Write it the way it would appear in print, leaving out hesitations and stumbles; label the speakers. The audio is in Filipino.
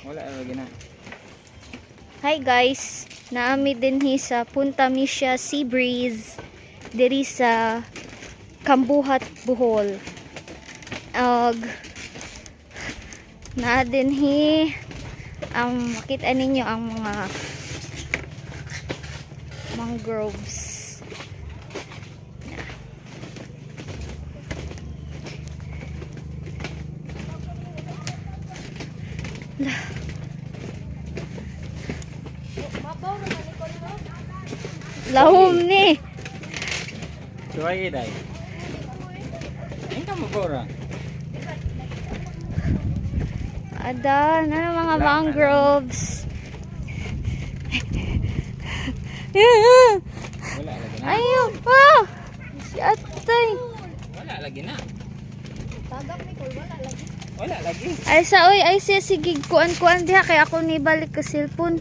Speaker 1: Wala lagi na.
Speaker 2: Hi guys, naami dinhi sa Punta Misya Sea Breeze diri sa Kambuhat, Bohol. Na dinhi ang makita ninyo ang mga mangroves. Lahom ni.
Speaker 1: Suway day. Ayun ka magora.
Speaker 2: Ada na mga mangroves.
Speaker 1: Wala lagi na.
Speaker 2: Ayaw pa. Si Atay.
Speaker 1: Wala lagi na. Wala lagi.
Speaker 2: Ay sa oy ay siya sige kuan diha kay ako ni balik ka cellphone.